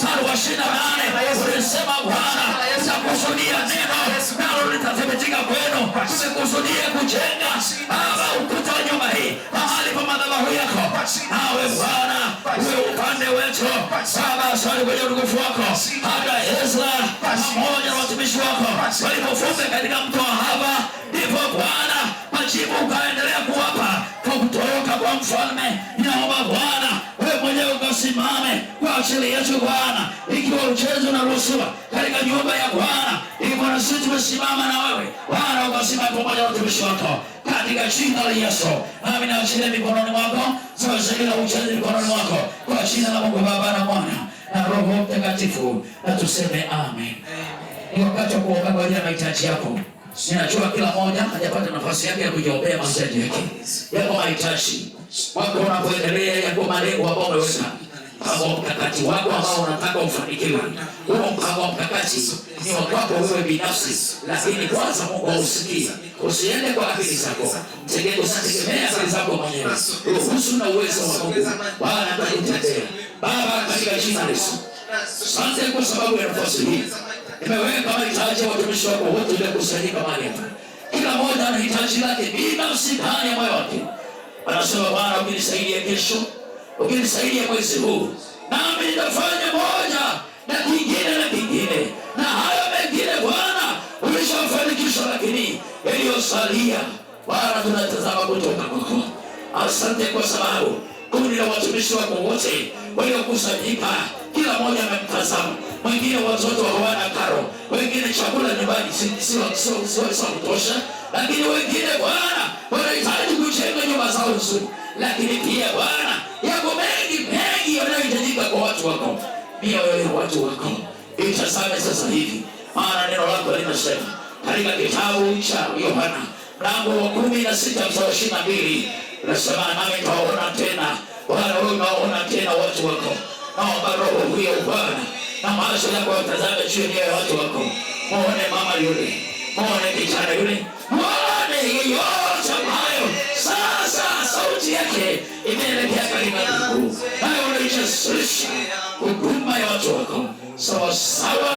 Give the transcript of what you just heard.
mstari wa 28 ulisema Bwana, nakusudia neno nalo litathibitika kwenu. Tumekusudia kujenga ukuta wa nyumba hii mahali pa madhabahu yako. Nawe Bwana uwe upande wetu Baba. Asante kwa utukufu wako. Hata Ezra pamoja na watumishi wako walipofunga katika mto wa Ahava, ndipo Bwana majibu ukaendelea kuwapa kwa kutoka kwa mfalme. Ninaomba Bwana wewe mwenyewe ukasimame kwa ajili yetu Bwana, ikiwa uchezo unaruhusiwa katika nyumba ya Bwana, ili Bwana sisi tumesimama na wewe Bwana, ukasimama pamoja na watumishi wako katika jina la Yesu. Nami naachilia mikononi mwako zoezi la uchezo mikononi mwako kwa jina la Mungu Baba na Mwana na Roho Mtakatifu, na tuseme amen. Ni wakati wa kuomba kwa ajili ya mahitaji yako. Ninajua kila mmoja hajapata nafasi yake ya kujiombea mahitaji yake. Yako mahitaji wako unapoendelea, yako malengo ambayo umeweka, mpango mkakati wako ambao unataka ufanikiwe. Huo mpango mkakati ni wa kwako wewe binafsi, lakini kwanza Mungu ausikie. Usiende kwa akili zako, usitegemee akili zako mwenyewe. Ruhusu na uwezo wa Mungu Bwana atakutendea. Baba, katika jina la Yesu, asante kwa sababu ya nafasi hii. Nimeweka mahitaji ya watumishi wako wote waliokusanyika mahali hapa. Kila mmoja ana hitaji lake binafsi ndani ya moyo wake. Anasema Bwana, ukinisaidia kesho, ukinisaidia mwezi huu, nami nitafanya moja na kingine. Na hayo mengine Bwana ulishafanikisha, lakini yaliyosalia Bwana tunatazama kutoka kwako. Asante kwa sababu kundi la watumishi wako wote waliokusanyika, kila mmoja amemtazama. Wengine watoto hawana karo, wengine chakula nyumbani sio kutosha, lakini wengine Bwana wanahitaji kujenga nyumba zao nzuri. Lakini pia Bwana yako mengi yanayohitajika kwa watu wako, mioyo ya watu wako. Itazame sasa hivi, maana neno lako linasema katika kitabu cha Yohana mlango wa 16 mstari wa 22, nasema nami nitaona tena. Bwana wewe unaona tena watu wako. Naomba Roho huyo Bwana na macho yako yatazame juu ya watu wako. Muone mama yule, muone kijana yule, muone yeyote ambayo sasa sauti yake imeelekea katika Mungu, nayo unaisha huduma ya watu wako sawa sawa.